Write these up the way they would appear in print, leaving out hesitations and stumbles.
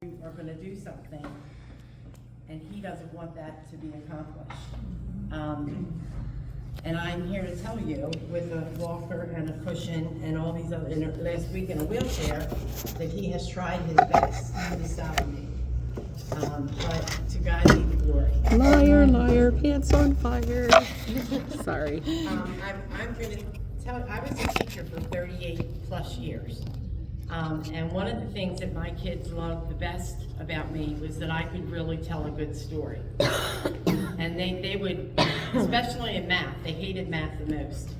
are going to do something, and he doesn't want that to be accomplished. And I'm here to tell you, with a walker and a cushion and all these other, last week in a wheelchair, that he has tried his best to stop me. But to God be the glory. Liar, liar, pants on fire. Sorry. I'm going to tell you, I was a teacher for 38 plus years. And one of the things that my kids loved the best about me was that I could really tell a good story. And they would, especially in math, they hated math the most.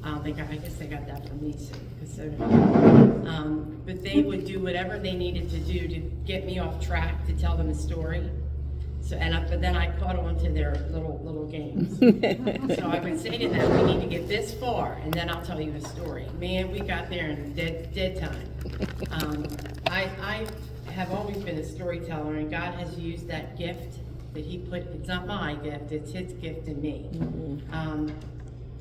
I guess they got that from me, because so did I. But they would do whatever they needed to do to get me off track, to tell them a story. So, but then I caught on to their little games. So I would say to them, we need to get this far, and then I'll tell you a story. Man, we got there in dead time. I have always been a storyteller, and God has used that gift that He put, it's not my gift, it's His gift in me,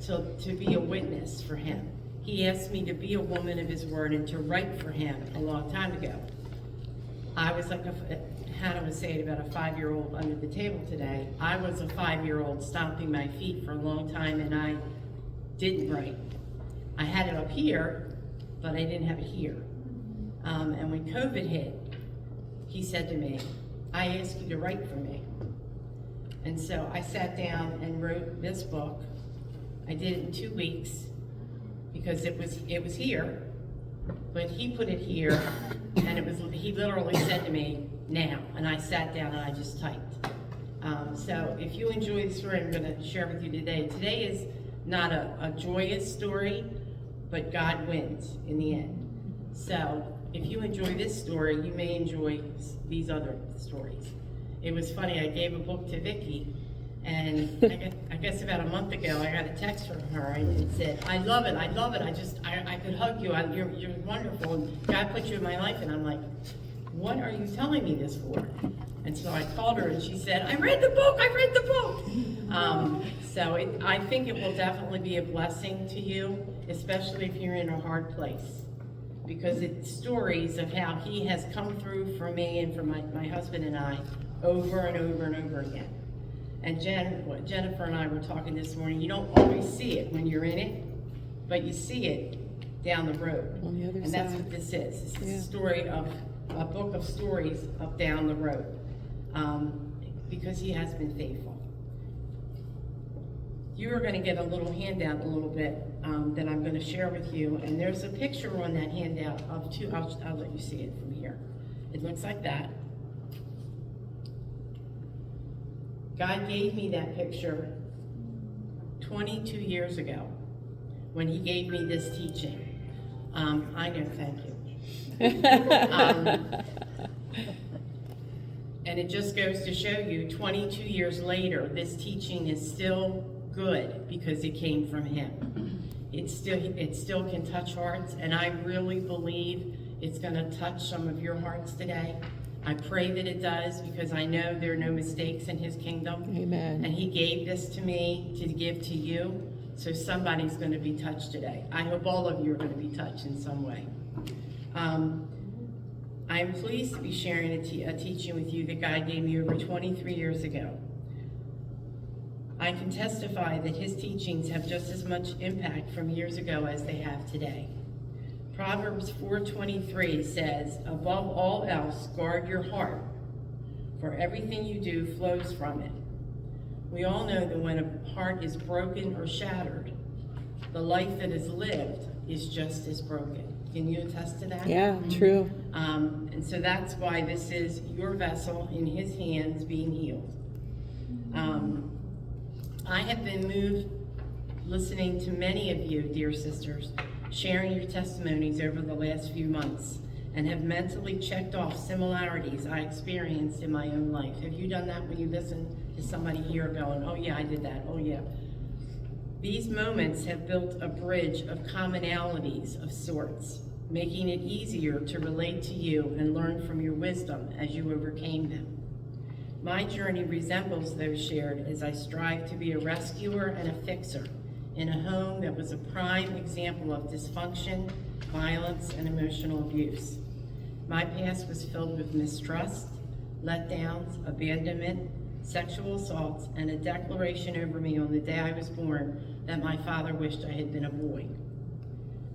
to be a witness for Him. He asked me to be a woman of His word and to write for Him a long time ago. I was like Hannah was saying about a 5-year-old under the table today. I was a 5-year-old stomping my feet for a long time, and I didn't write. I had it up here, but I didn't have it here. And when COVID hit, He said to me, I asked you to write for me. And so I sat down and wrote this book. I did it in 2 weeks because it was here, but He put it here, and He literally said to me, now, and I sat down and I just typed. So if you enjoy the story I'm going to share with you today, today is not a joyous story, but God wins in the end. So if you enjoy this story, you may enjoy these other stories. It was funny, I gave a book to Vicki, and I guess about a month ago, I got a text from her, and it said, I love it, I could hug you, you're wonderful, and God put you in my life, and I'm like, what are you telling me this for? And so I called her, and she said, I read the book. So I think it will definitely be a blessing to you, especially if you're in a hard place, because it's stories of how He has come through for me and for my husband and I over and over and over again. And Jennifer and I were talking this morning, you don't always see it when you're in it, but you see it down the road. On the other and side. That's what this is. It's a story of a book of stories up down the road, because He has been faithful. You are going to get a little handout a little bit that I'm going to share with you, and there's a picture on that handout of two. I'll let you see it from here. It looks like that. God gave me that picture 22 years ago when He gave me this teaching. I know, thank you. And it just goes to show you, 22 years later, this teaching is still good because it came from Him. It still can touch hearts, and I really believe it's going to touch some of your hearts today. I pray that it does, because I know there are no mistakes in His kingdom. Amen. And He gave this to me to give to you, so somebody's going to be touched today. I hope all of you are going to be touched in some way. I'm pleased to be sharing a teaching with you that God gave me over 23 years ago. I can testify that His teachings have just as much impact from years ago as they have today. Proverbs 4:23 says, above all else, guard your heart, for everything you do flows from it. We all know that when a heart is broken or shattered, the life that is lived is just as broken. Can you attest to that? yeah, true. And so that's why this is your vessel in His hands being healed. I have been moved listening to many of you, dear sisters, sharing your testimonies over the last few months, and have mentally checked off similarities I experienced in my own life. Have you done that when you listen to somebody here going, oh yeah, I did that, oh yeah. These moments have built a bridge of commonalities of sorts, making it easier to relate to you and learn from your wisdom as you overcame them. My journey resembles those shared as I strive to be a rescuer and a fixer in a home that was a prime example of dysfunction, violence, and emotional abuse. My past was filled with mistrust, letdowns, abandonment, sexual assaults, and a declaration over me on the day I was born that my father wished I had been a boy.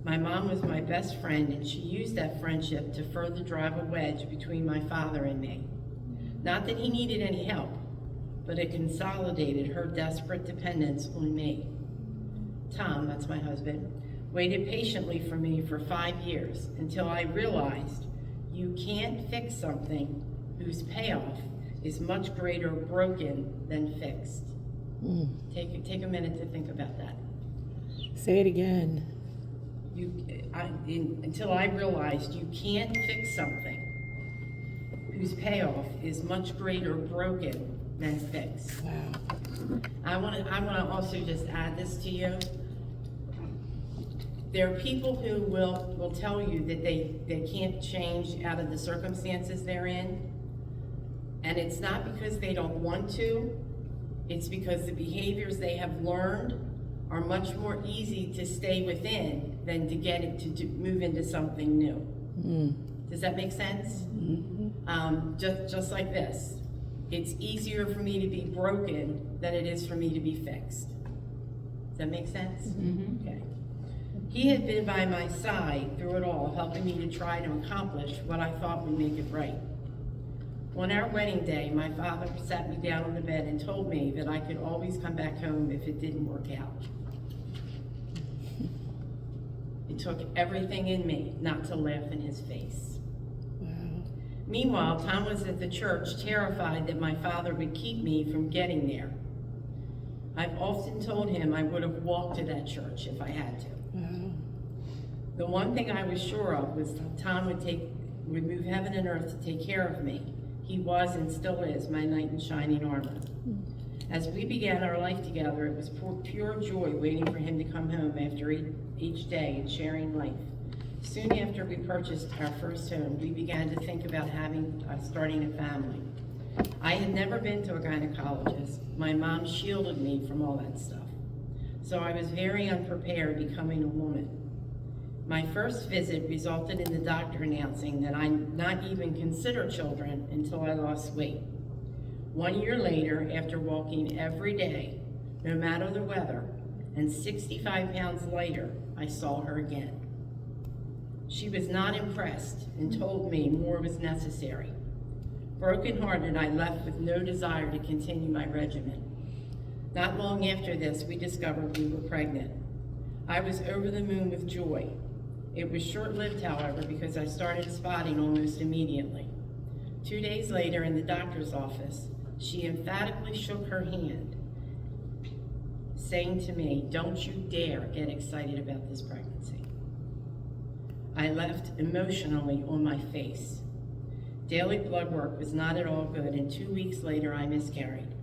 My mom was my best friend, and she used that friendship to further drive a wedge between my father and me. Not that he needed any help, but it consolidated her desperate dependence on me. Tom, that's my husband, waited patiently for me for 5 years until I realized you can't fix something whose payoff is much greater broken than fixed. Take a minute to think about that. Say it again. Until I realized you can't fix something whose payoff is much greater broken than fixed. Wow. I want to also just add this to you. There are people who will tell you that they can't change out of the circumstances they're in. And it's not because they don't want to, it's because the behaviors they have learned are much more easy to stay within than to get it to move into something new. Does that make sense? Just like this. It's easier for me to be broken than it is for me to be fixed. Does that make sense? Okay. He had been by my side through it all, helping me to try to accomplish what I thought would make it right. On our wedding day, my father sat me down on the bed and told me that I could always come back home if it didn't work out. It took everything in me not to laugh in his face. Wow. Meanwhile, Tom was at the church, terrified that my father would keep me from getting there. I've often told him I would have walked to that church if I had to. Wow. The one thing I was sure of was Tom would move heaven and earth to take care of me. He was and still is my knight in shining armor. As we began our life together, it was pure joy waiting for him to come home after each day and sharing life. Soon after we purchased our first home, we began to think about starting a family. I had never been to a gynecologist. My mom shielded me from all that stuff. So I was very unprepared becoming a woman. My first visit resulted in the doctor announcing that I not even consider children until I lost weight. 1 year later, after walking every day, no matter the weather, and 65 pounds lighter, I saw her again. She was not impressed and told me more was necessary. Broken-hearted, I left with no desire to continue my regimen. Not long after this, we discovered we were pregnant. I was over the moon with joy. It was short-lived, however, because I started spotting almost immediately. 2 days later, in the doctor's office, she emphatically shook her hand, saying to me, "Don't you dare get excited about this pregnancy." I left emotionally on my face. Daily blood work was not at all good, and 2 weeks later, I miscarried.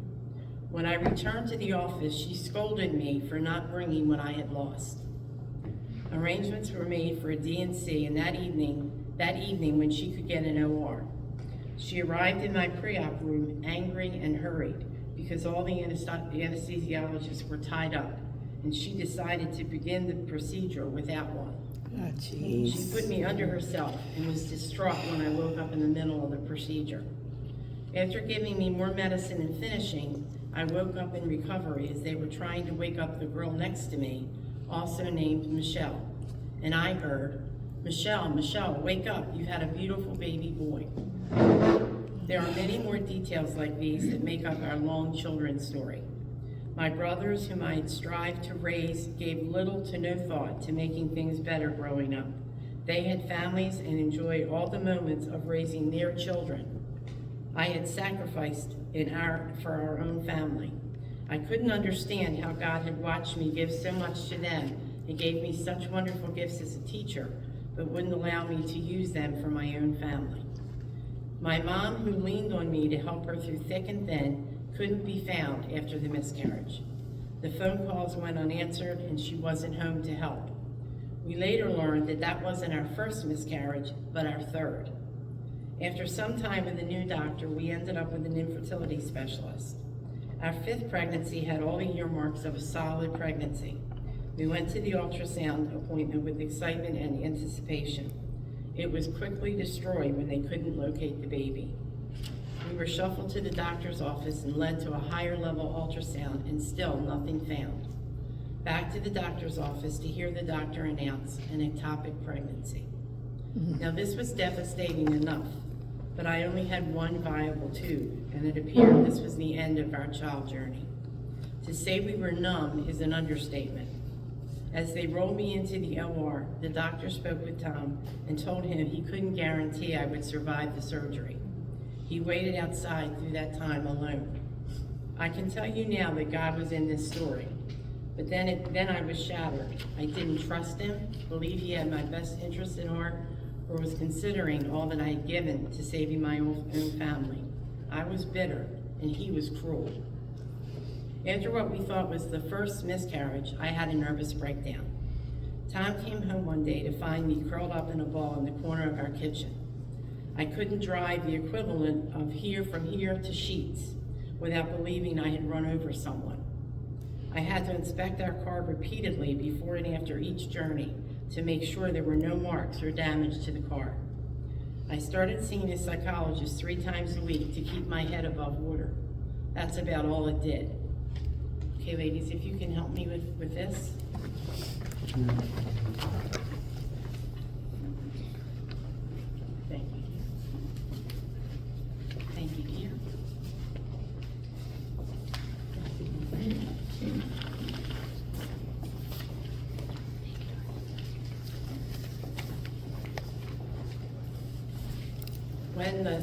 When I returned to the office, she scolded me for not bringing what I had lost. Arrangements were made for a D&C, and that evening when she could get an OR. She arrived in my pre-op room angry and hurried because all the anesthesiologists were tied up, and she decided to begin the procedure without one. Oh, jeez. She put me under herself and was distraught when I woke up in the middle of the procedure. After giving me more medicine and finishing, I woke up in recovery as they were trying to wake up the girl next to me, also named Michele. And I heard, Michele, wake up, you've had a beautiful baby boy." There are many more details like these that make up our long children's story. My brothers, whom I had strived to raise, gave little to no thought to making things better growing up. They had families and enjoyed all the moments of raising their children. I had sacrificed for our own family. I couldn't understand how God had watched me give so much to them and gave me such wonderful gifts as a teacher, but wouldn't allow me to use them for my own family. My mom, who leaned on me to help her through thick and thin, couldn't be found after the miscarriage. The phone calls went unanswered and she wasn't home to help. We later learned that that wasn't our first miscarriage, but our third. After some time with a new doctor, we ended up with an infertility specialist. Our fifth pregnancy had all the earmarks of a solid pregnancy. We went to the ultrasound appointment with excitement and anticipation. It was quickly destroyed when they couldn't locate the baby. We were shuffled to the doctor's office and led to a higher level ultrasound, and still nothing found. Back to the doctor's office to hear the doctor announce an ectopic pregnancy. Now this was devastating enough, but I only had one viable tube, and it appeared this was the end of our child journey. To say we were numb is an understatement. As they rolled me into the OR, the doctor spoke with Tom and told him he couldn't guarantee I would survive the surgery. He waited outside through that time alone. I can tell you now that God was in this story, but then I was shattered. I didn't trust him, believe he had my best interest in heart, or was considering all that I had given to saving my own family. I was bitter, and he was cruel. After what we thought was the first miscarriage, I had a nervous breakdown. Tom came home one day to find me curled up in a ball in the corner of our kitchen. I couldn't drive the equivalent of from here to Sheets without believing I had run over someone. I had to inspect our car repeatedly before and after each journey to make sure there were no marks or damage to the car. I started seeing a psychologist 3 times a week to keep my head above water. That's about all it did. Okay, ladies, if you can help me with this. Thank you. Thank you, dear. When the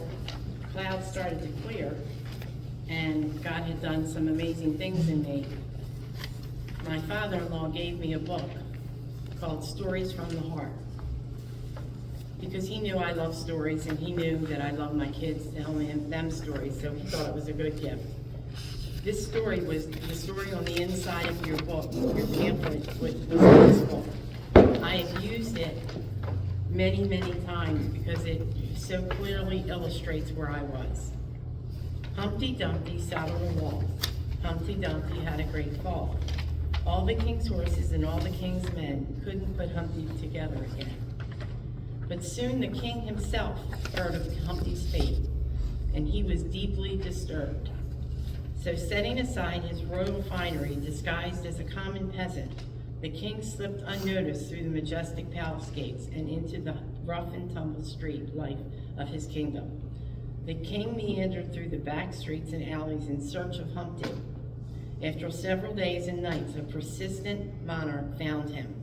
clouds started to clear, and God had done some amazing things in me, my father-in-law gave me a book called Stories from the Heart, because he knew I love stories, and he knew that I love my kids telling them stories, so he thought it was a good gift. This story was the story on the inside of your book, your pamphlet, was in this book. I have used it many, many times because it so clearly illustrates where I was. Humpty Dumpty sat on a wall. Humpty Dumpty had a great fall. All the king's horses and all the king's men couldn't put Humpty together again. But soon the king himself heard of Humpty's fate, and he was deeply disturbed. So setting aside his royal finery disguised as a common peasant, the king slipped unnoticed through the majestic palace gates and into the rough and tumble street life of his kingdom. The king meandered through the back streets and alleys in search of Humpty. After several days and nights, a persistent monarch found him.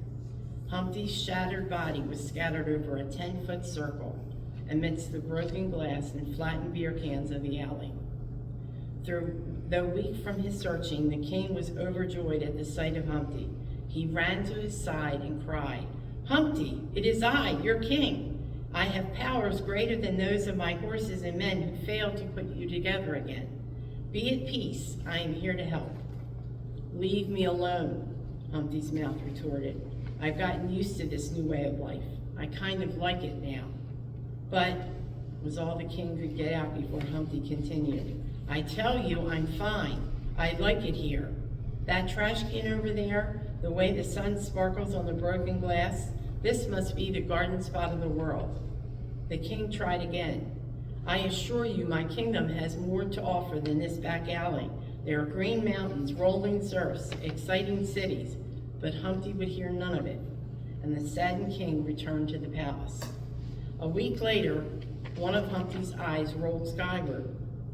Humpty's shattered body was scattered over a 10-foot circle amidst the broken glass and flattened beer cans of the alley. Though weak from his searching, the king was overjoyed at the sight of Humpty. He ran to his side and cried, "Humpty, it is I, your king. I have powers greater than those of my horses and men who failed to put you together again. Be at peace, I am here to help." "Leave me alone," Humpty's mouth retorted. "I've gotten used to this new way of life. I kind of like it now." "But," was all the king could get out before Humpty continued, "I tell you I'm fine. I like it here. That trash can over there, the way the sun sparkles on the broken glass, this must be the garden spot of the world." The king tried again. "I assure you my kingdom has more to offer than this back alley. There are green mountains, rolling surfs, exciting cities." But Humpty would hear none of it, and the saddened king returned to the palace. A week later, one of Humpty's eyes rolled skyward,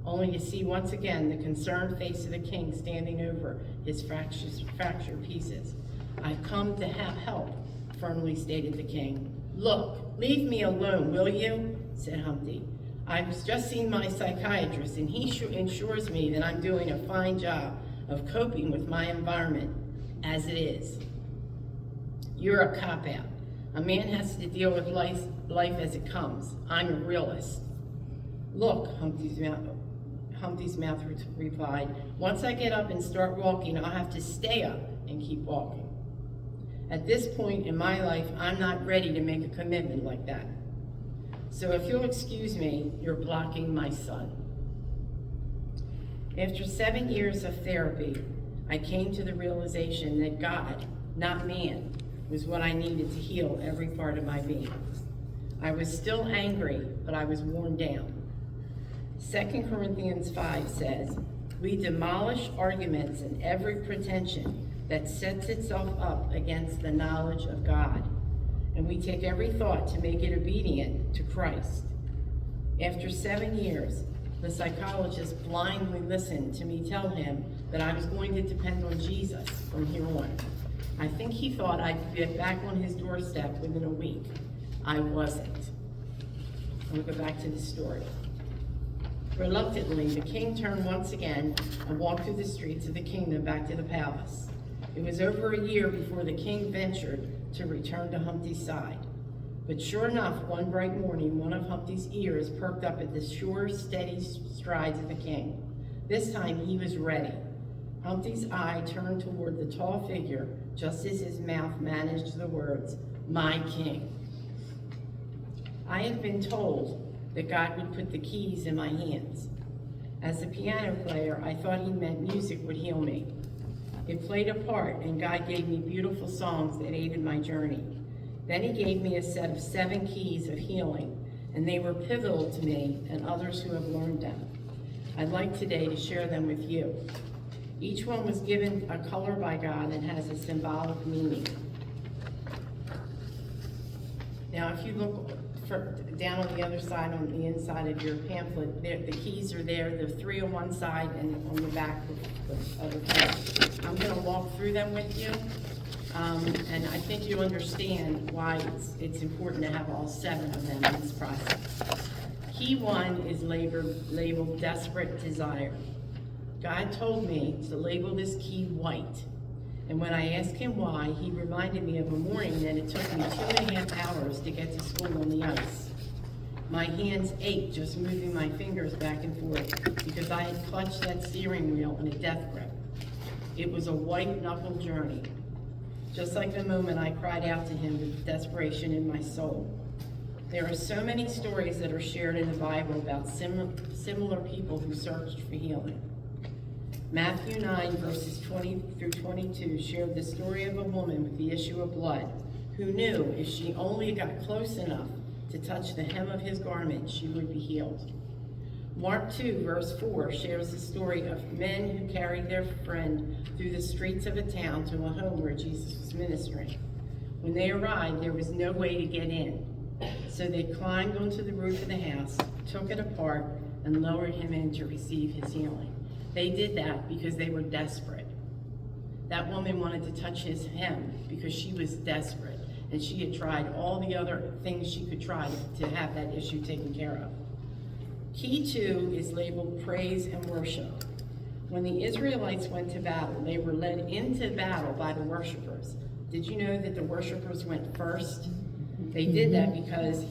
only to see once again the concerned face of the king standing over his fractured pieces. "I've come to have help," firmly stated the king. "Look, leave me alone, will you?" said Humpty. "I've just seen my psychiatrist, and he assures me that I'm doing a fine job of coping with my environment as it is." "You're a cop-out. A man has to deal with life as it comes. I'm a realist." "Look," Humpty's mouth replied, "once I get up and start walking, I'll have to stay up and keep walking. At this point in my life, I'm not ready to make a commitment like that. So if you'll excuse me, you're blocking my son." After 7 years of therapy, I came to the realization that God, not man, was what I needed to heal every part of my being. I was still angry, but I was worn down. 2 Corinthians 5 says, we demolish arguments and every pretension that sets itself up against the knowledge of God, and we take every thought to make it obedient to Christ. After 7 years, the psychologist blindly listened to me tell him that I was going to depend on Jesus from here on. I think he thought I'd get back on his doorstep within a week. I wasn't. I'm going to go back to the story. Reluctantly, the king turned once again and walked through the streets of the kingdom back to the palace. It was over a year before the king ventured to return to Humpty's side. But sure enough, one bright morning, one of Humpty's ears perked up at the sure, steady strides of the king. This time he was ready. Humpty's eye turned toward the tall figure, just as his mouth managed the words, "My king." I had been told that God would put the keys in my hands. As a piano player, I thought he meant music would heal me. It played a part, and God gave me beautiful songs that aided my journey. Then he gave me a set of 7 keys of healing, and they were pivotal to me and others who have learned them. I'd like today to share them with you. Each one was given a color by God and has a symbolic meaning. Now, if you look down on the other side, on the inside of your pamphlet, the keys are there. There are 3 on one side and on the back the other key. I'm going to walk through them with you, and I think you understand why it's important to have all 7 of them in this process. Key 1 is labeled Desperate Desire. God told me to label this key white. And when I asked him why, he reminded me of a morning that it took me 2.5 hours to get to school on the ice. My hands ached just moving my fingers back and forth because I had clutched that steering wheel in a death grip. It was a white-knuckle journey. Just like the moment I cried out to him with desperation in my soul. There are so many stories that are shared in the Bible about similar people who searched for healing. Matthew 9, verses 20 through 22 shared the story of a woman with the issue of blood who knew if she only got close enough to touch the hem of his garment, she would be healed. Mark 2, verse 4 shares the story of men who carried their friend through the streets of a town to a home where Jesus was ministering. When they arrived, there was no way to get in, so they climbed onto the roof of the house, took it apart, and lowered him in to receive his healing. They did that because they were desperate. That woman wanted to touch his hem because she was desperate, and she had tried all the other things she could try to have that issue taken care of. Key 2 is labeled Praise and Worship. When the Israelites went to battle, they were led into battle by the worshipers. Did you know that the worshipers went first? They did that because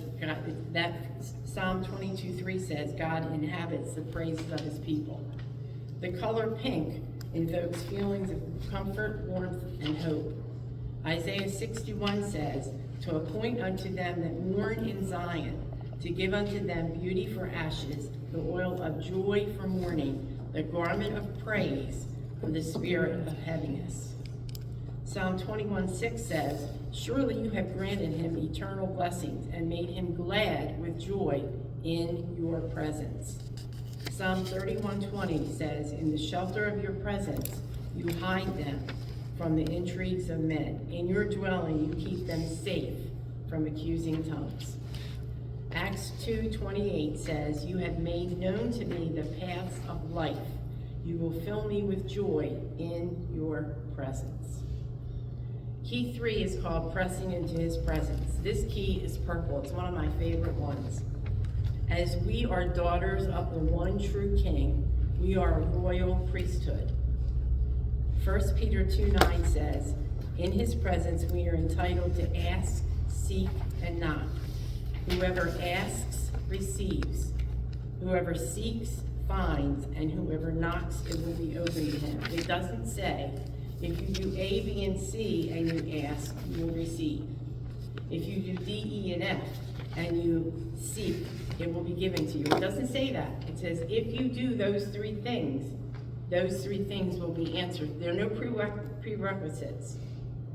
that Psalm 22:3 says God inhabits the praises of his people. The color pink invokes feelings of comfort, warmth, and hope. Isaiah 61 says, to appoint unto them that mourn in Zion, to give unto them beauty for ashes, the oil of joy for mourning, the garment of praise for the spirit of heaviness. Psalm 21:6 says, surely you have granted him eternal blessings and made him glad with joy in your presence. Psalm 31:20 says, in the shelter of your presence, you hide them from the intrigues of men. In your dwelling, you keep them safe from accusing tongues. Acts 2:28 says, you have made known to me the paths of life. You will fill me with joy in your presence. Key 3 is called Pressing into his presence. This key is purple. It's one of my favorite ones. As we are daughters of the one true King, we are a royal priesthood. 1 Peter 2:9 says, in his presence we are entitled to ask, seek, and knock. Whoever asks, receives. Whoever seeks, finds. And whoever knocks, it will be opened to him. It doesn't say, if you do A, B, and C, and you ask, you will receive. If you do D, E, and F, and you seek, it will be given to you. It doesn't say that. It says, if you do those 3 things will be answered. There are no prerequisites.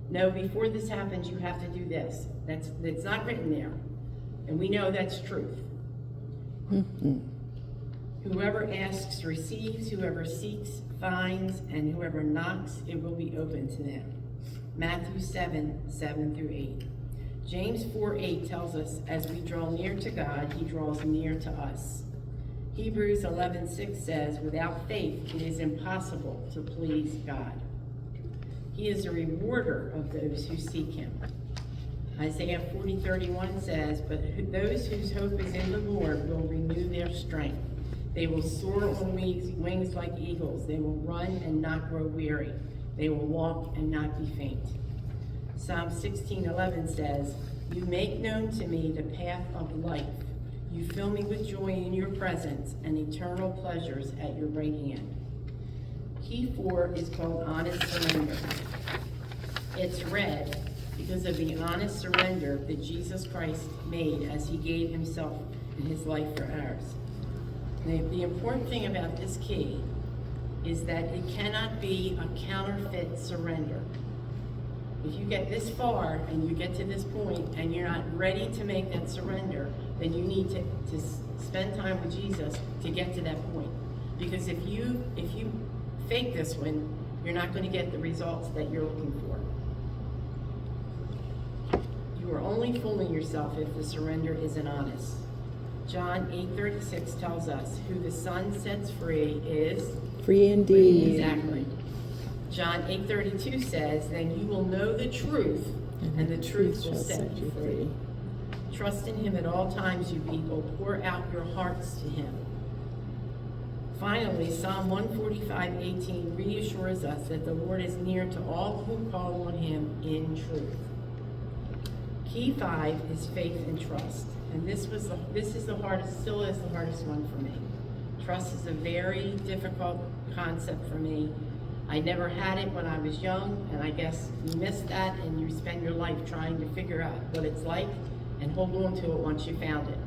No, before this happens, you have to do this. That's not written there. And we know that's truth. Whoever asks receives, whoever seeks finds, and whoever knocks, it will be open to them. Matthew 7:7-8. James 4:8 tells us, as we draw near to God, he draws near to us. Hebrews 11:6 says, without faith, it is impossible to please God. He is a rewarder of those who seek him. Isaiah 40:31 says, but those whose hope is in the Lord will renew their strength. They will soar on wings like eagles. They will run and not grow weary. They will walk and not be faint. Psalm 16:11 says, you make known to me the path of life. You fill me with joy in your presence and eternal pleasures at your right hand. Key 4 is called honest surrender. It's red because of the honest surrender that Jesus Christ made as he gave himself and his life for ours. The important thing about this key is that it cannot be a counterfeit surrender. If you get this far and you get to this point and you're not ready to make that surrender, then you need to spend time with Jesus to get to that point. Because if you fake this one, you're not going to get the results that you're looking for. You are only fooling yourself if the surrender isn't honest. John 8:36 tells us, who the Son sets free is Free indeed. Exactly. John 8:32 says, then you will know the truth, and the truth will set you free. Trust in him at all times, you people. Pour out your hearts to him. Finally, Psalm 145:18 reassures us that the Lord is near to all who call on him in truth. Key 5 is faith and trust. And this is the hardest, still is the hardest one for me. Trust is a very difficult concept for me. I never had it when I was young, and I guess you miss that and you spend your life trying to figure out what it's like and hold on to it once you found it.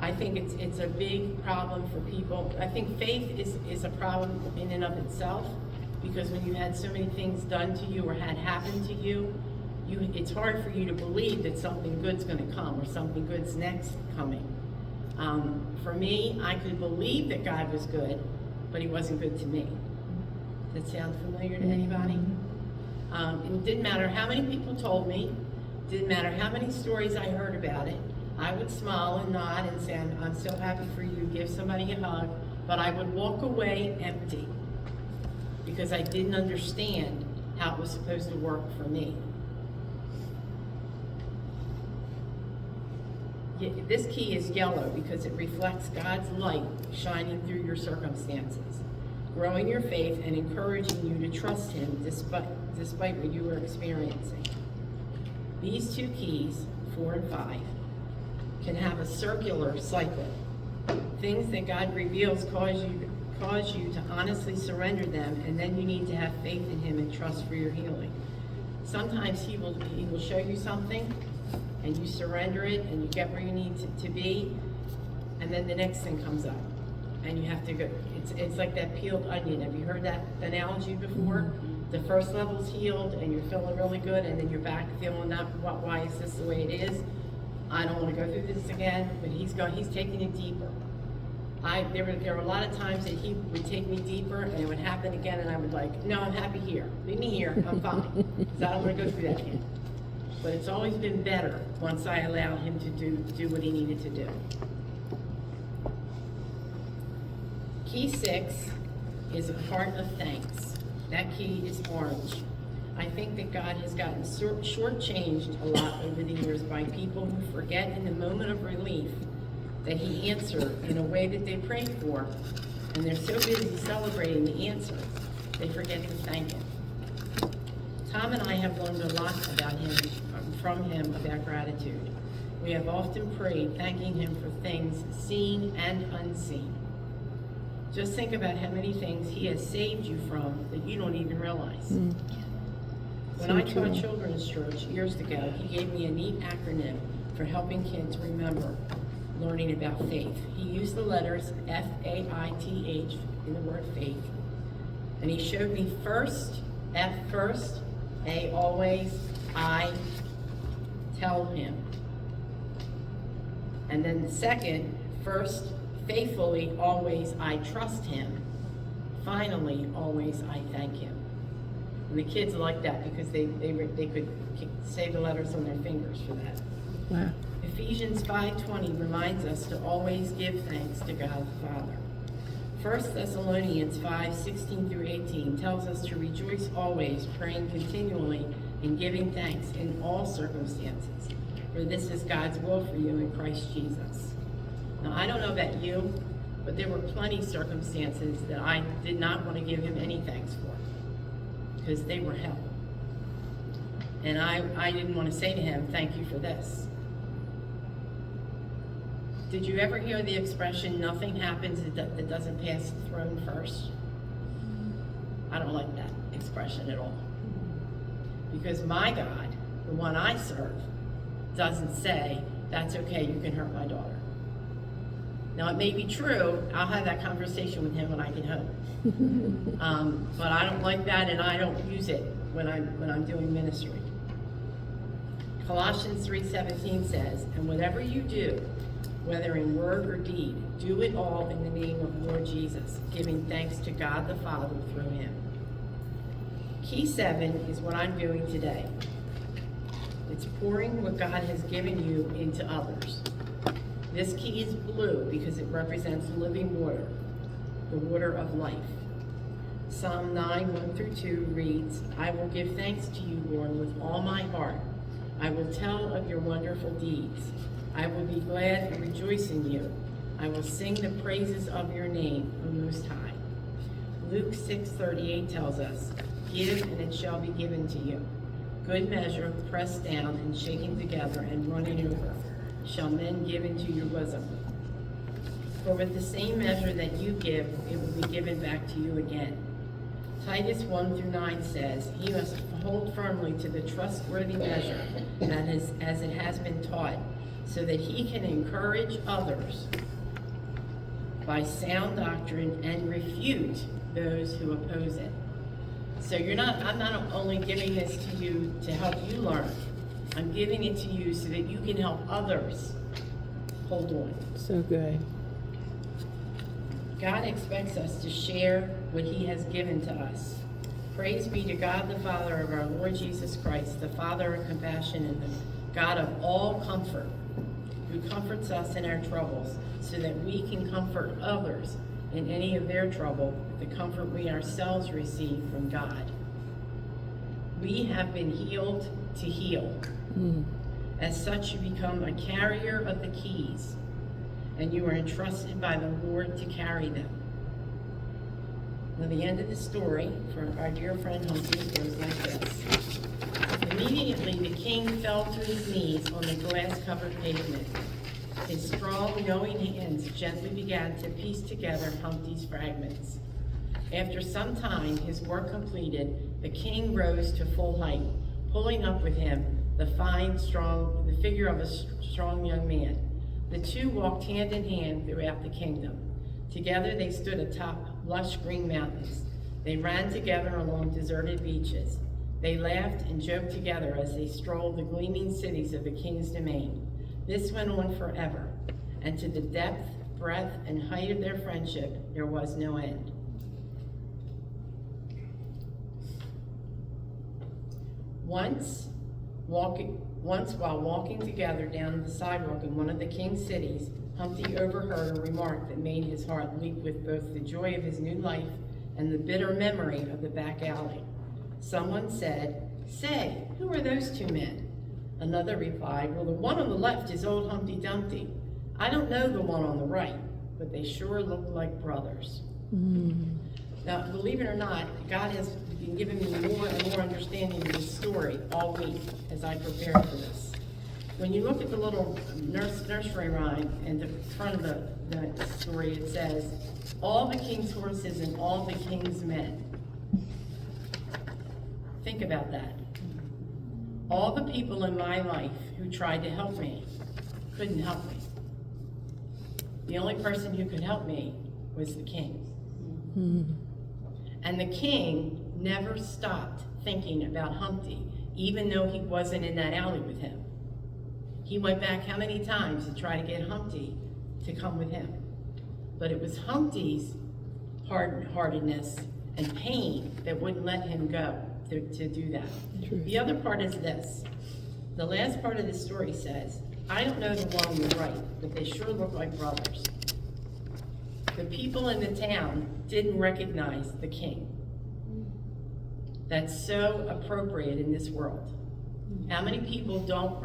I think it's a big problem for people. I think faith is a problem in and of itself, because when you had so many things done to you or had happened to you, it's hard for you to believe that something good's going to come or something good's next coming. For me, I could believe that God was good, but he wasn't good to me. Does that sound familiar to anybody? It didn't matter how many people told me, didn't matter how many stories I heard about it. I would smile and nod and say, I'm so happy for you, give somebody a hug, but I would walk away empty because I didn't understand how it was supposed to work for me. This key is yellow because it reflects God's light shining through your circumstances, growing your faith and encouraging you to trust him despite what you are experiencing. These two keys, 4 and 5, can have a circular cycle. Things that God reveals cause you to honestly surrender them, and then you need to have faith in him and trust for your healing. Sometimes he will show you something, and you surrender it, and you get where you need to be, and then the next thing comes up, and you have to go. It's like that peeled onion. Have you heard that analogy before? The first level's healed, and you're feeling really good, and then you're back feeling not, why is this the way it is? I don't want to go through this again, but he's taking it deeper. There were a lot of times that he would take me deeper, and it would happen again, and I would like, no, I'm happy here. Leave me here, I'm fine, because I don't want to go through that again. But it's always been better once I allowed him to do what he needed to do. Key 6 is a heart of thanks. That key is orange. I think that God has gotten shortchanged a lot over the years by people who forget in the moment of relief that he answered in a way that they prayed for, and they're so busy celebrating the answer, they forget to thank him. Tom and I have learned a lot from him about gratitude. We have often prayed thanking him for things seen and unseen. Just think about how many things he has saved you from that you don't even realize. When I taught children's church years ago, he gave me a neat acronym for helping kids remember learning about faith. He used the letters F-A-I-T-H in the word faith. And he showed me first, F first, A always, I tell him. And then second, first, faithfully, always I trust him. Finally, always I thank him. And the kids like that because they could say the letters on their fingers for that. Wow. Ephesians 5:20 reminds us to always give thanks to God the Father. 1 Thessalonians 5:16 through 18 tells us to rejoice always, praying continually, and giving thanks in all circumstances, for this is God's will for you in Christ Jesus. Now, I don't know about you, but there were plenty of circumstances that I did not want to give him any thanks for, because they were hell. And I didn't want to say to him, thank you for this. Did you ever hear the expression, nothing happens that doesn't pass the throne first? I don't like that expression at all. Because my God, the one I serve, doesn't say, that's okay, you can hurt my daughter. Now, it may be true. I'll have that conversation with him when I get home. But I don't like that, and I don't use it when I'm doing ministry. Colossians 3:17 says, and whatever you do, whether in word or deed, do it all in the name of Lord Jesus, giving thanks to God the Father through him. Key 7 is what I'm doing today. It's pouring what God has given you into others. This key is blue because it represents living water, the water of life. Psalm 9:1-2 reads, I will give thanks to you, Lord, with all my heart. I will tell of your wonderful deeds. I will be glad and rejoice in you. I will sing the praises of your name, O Most High. Luke 6:38 tells us, give and it shall be given to you. Good measure, pressed down and shaken together and running over, shall men give into your bosom. For with the same measure that you give, it will be given back to you again. Titus 1-9 says, he must hold firmly to the trustworthy measure that is, as it has been taught, so that he can encourage others by sound doctrine and refute those who oppose it. So I'm not only giving this to you to help you learn, I'm giving it to you so that you can help others hold on. So good. God expects us to share what he has given to us. Praise be to God the Father of our Lord Jesus Christ, the Father of compassion and the God of all comfort, who comforts us in our troubles, so that we can comfort others in any of their trouble with the comfort we ourselves receive from God. We have been healed to heal. As such, you become a carrier of the keys, and you are entrusted by the Lord to carry them. Now, the end of the story for our dear friend Humpty goes like this. Immediately, the king fell to his knees on the glass-covered pavement. His strong, knowing hands gently began to piece together Humpty's fragments. After some time, his work completed, the king rose to full height, pulling up with him the figure of a strong young man. The two walked hand in hand throughout the kingdom. Together they stood atop lush green mountains. They ran together along deserted beaches. They laughed and joked together as they strolled the gleaming cities of the king's domain. This went on forever, and to the depth, breadth, and height of their friendship there was no end. Once while walking together down the sidewalk in one of the king's cities, Humpty overheard a remark that made his heart leap with both the joy of his new life and the bitter memory of the back alley. Someone said, "Say, who are those two men?" Another replied, "Well, the one on the left is old Humpty Dumpty. I don't know the one on the right, but they sure look like brothers." Now, believe it or not, God has been giving me more and more understanding of this story all week as I prepared for this. When you look at the little nursery rhyme in the front of the story, it says, "All the king's horses and all the king's men." Think about that. All the people in my life who tried to help me couldn't help me. The only person who could help me was the king. And the king never stopped thinking about Humpty, even though he wasn't in that alley with him. He went back how many times to try to get Humpty to come with him? But it was Humpty's hard-heartedness and pain that wouldn't let him go to do that. True. The other part is this. The last part of the story says, I don't know the one you're right, but they sure look like brothers. The people in the town didn't recognize the king. That's so appropriate in this world. How many people don't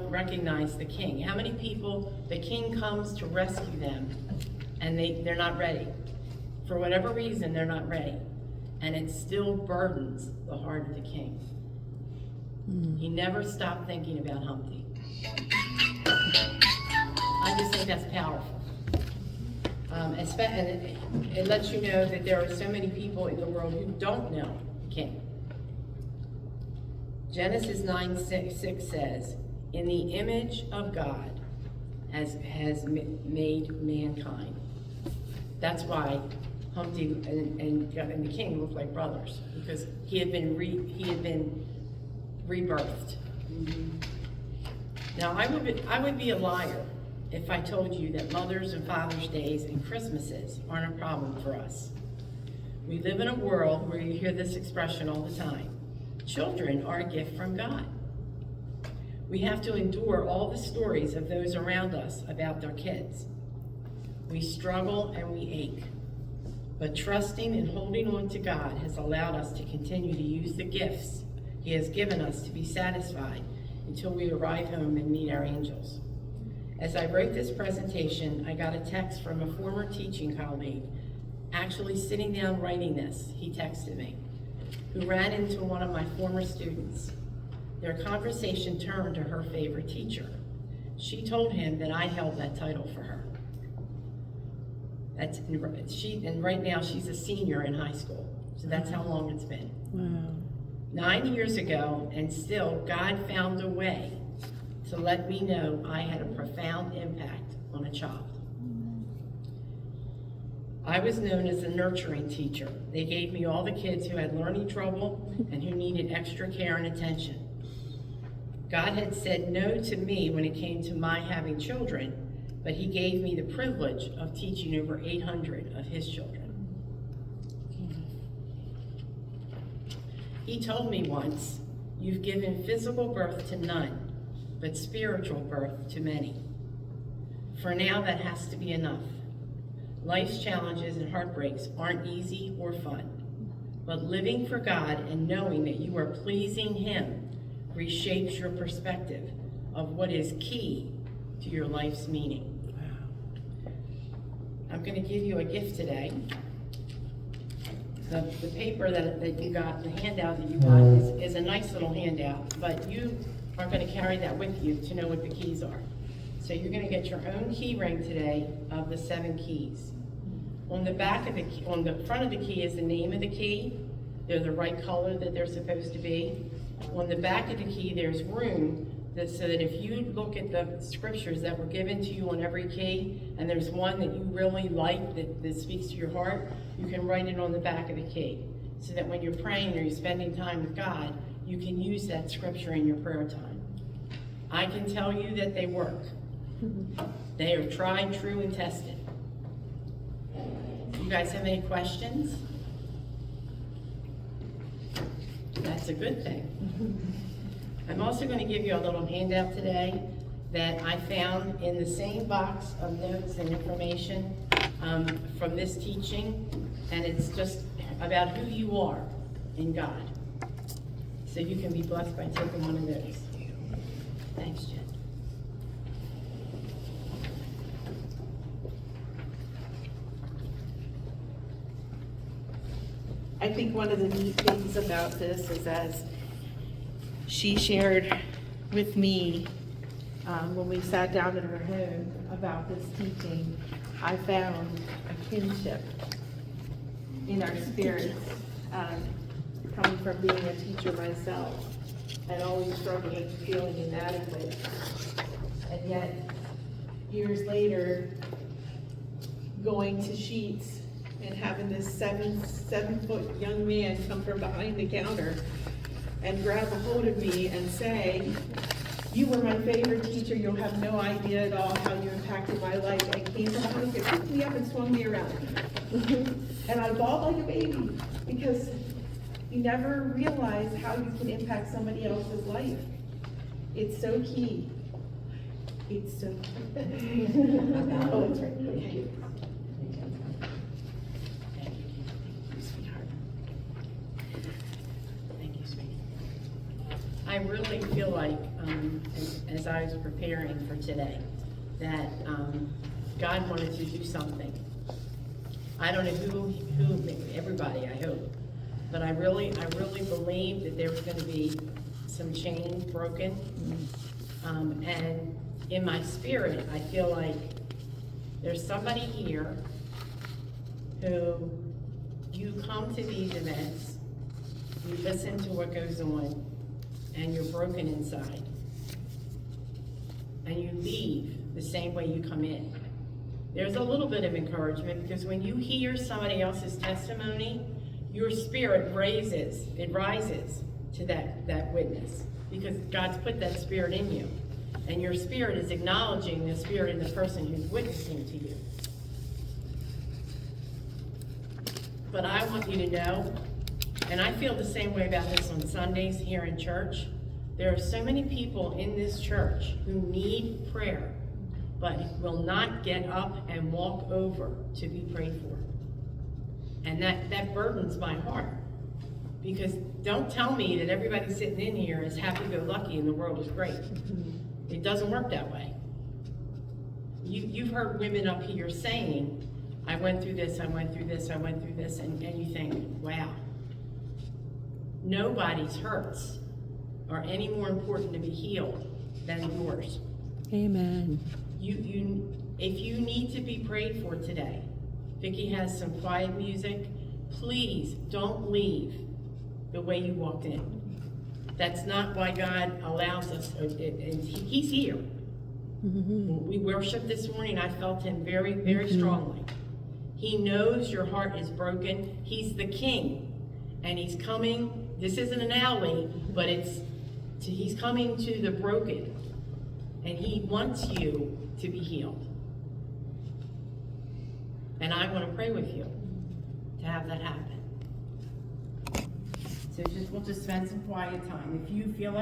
recognize the king? How many people, the king comes to rescue them and they're not ready. For whatever reason, they're not ready. And it still burdens the heart of the king. He never stopped thinking about Humpty. I just think that's powerful. And it lets you know that there are so many people in the world who don't know the king. Genesis 9:6 says, in the image of God has made mankind. That's why Humpty and the king looked like brothers, because he had been rebirthed. Now I would be a liar if I told you that Mother's and Father's Days and Christmases aren't a problem for us. We live in a world where you hear this expression all the time. Children are a gift from God. We have to endure all the stories of those around us about their kids. We struggle and we ache. But trusting and holding on to God has allowed us to continue to use the gifts He has given us to be satisfied until we arrive home and meet our angels. As I wrote this presentation, I got a text from a former teaching colleague, actually sitting down writing this, he texted me, who ran into one of my former students. Their conversation turned to her favorite teacher. She told him that I held that title for her. And right now she's a senior in high school, so that's how long it's been. Wow. 9 years ago, and still God found a way to let me know I had a profound impact on a child. I was known as a nurturing teacher. They gave me all the kids who had learning trouble and who needed extra care and attention. God had said no to me when it came to my having children, but He gave me the privilege of teaching over 800 of His children. He told me once, you've given physical birth to none, but spiritual birth to many. For now, that has to be enough. Life's challenges and heartbreaks aren't easy or fun, but living for God and knowing that you are pleasing Him reshapes your perspective of what is key to your life's meaning. I'm going to give you a gift today. The paper that you got, the handout that you got is a nice little handout, but you are going to carry that with you to know what the keys are. So you're going to get your own key ring today of the 7 keys. On the back of the key, on the front of the key is the name of the key. They're the right color that they're supposed to be. On the back of the key, there's room so that if you look at the scriptures that were given to you on every key, and there's one that you really like that speaks to your heart, you can write it on the back of the key. So that when you're praying or you're spending time with God, you can use that scripture in your prayer time. I can tell you that they work. They are tried, true, and tested. You guys have any questions? That's a good thing. I'm also going to give you a little handout today that I found in the same box of notes and information from this teaching, and it's just about who you are in God. So you can be blessed by taking one of those. Thanks, Jen. I think one of the neat things about this is, as she shared with me when we sat down in her home about this teaching, I found a kinship in our spirits, coming from being a teacher myself and always struggled with feeling inadequate. And yet, years later, going to Sheets and having this seven-foot young man come from behind the counter and grab a hold of me and say, You were my favorite teacher. You'll have no idea at all how you impacted my life. And came from Holdung, it picked me up and swung me around. And I bawled like a baby because you never realize how you can impact somebody else's life. It's so key. It's so key. Oh, it's right. Okay. Thank you, sweetie. I really feel like, as I was preparing for today, that God wanted to do something. I don't know who, everybody, I hope, but I really believe that there was going to be some chain broken. And in my spirit, I feel like there's somebody here who you come to these events, you listen to what goes on, and you're broken inside. And you leave the same way you come in. There's a little bit of encouragement because when you hear somebody else's testimony, your spirit rises to that witness because God's put that spirit in you. And your spirit is acknowledging the spirit in the person who's witnessing to you. But I want you to know, and I feel the same way about this on Sundays here in church, there are so many people in this church who need prayer, but will not get up and walk over to be prayed for. And that burdens my heart. Because don't tell me that everybody sitting in here is happy-go-lucky and the world is great. It doesn't work that way. You've heard women up here saying, I went through this, I went through this, I went through this, and you think, wow. Nobody's hurts are any more important to be healed than yours. Amen. If you need to be prayed for today, Vicki has some quiet music. Please don't leave the way you walked in. That's not why God allows us, and He's here. When we worshiped this morning, I felt Him very, very strongly. He knows your heart is broken. He's the King, and He's coming. This isn't an alley, but He's coming to the broken, and He wants you to be healed. And I want to pray with you to have that happen. So we'll just spend some quiet time. If you feel like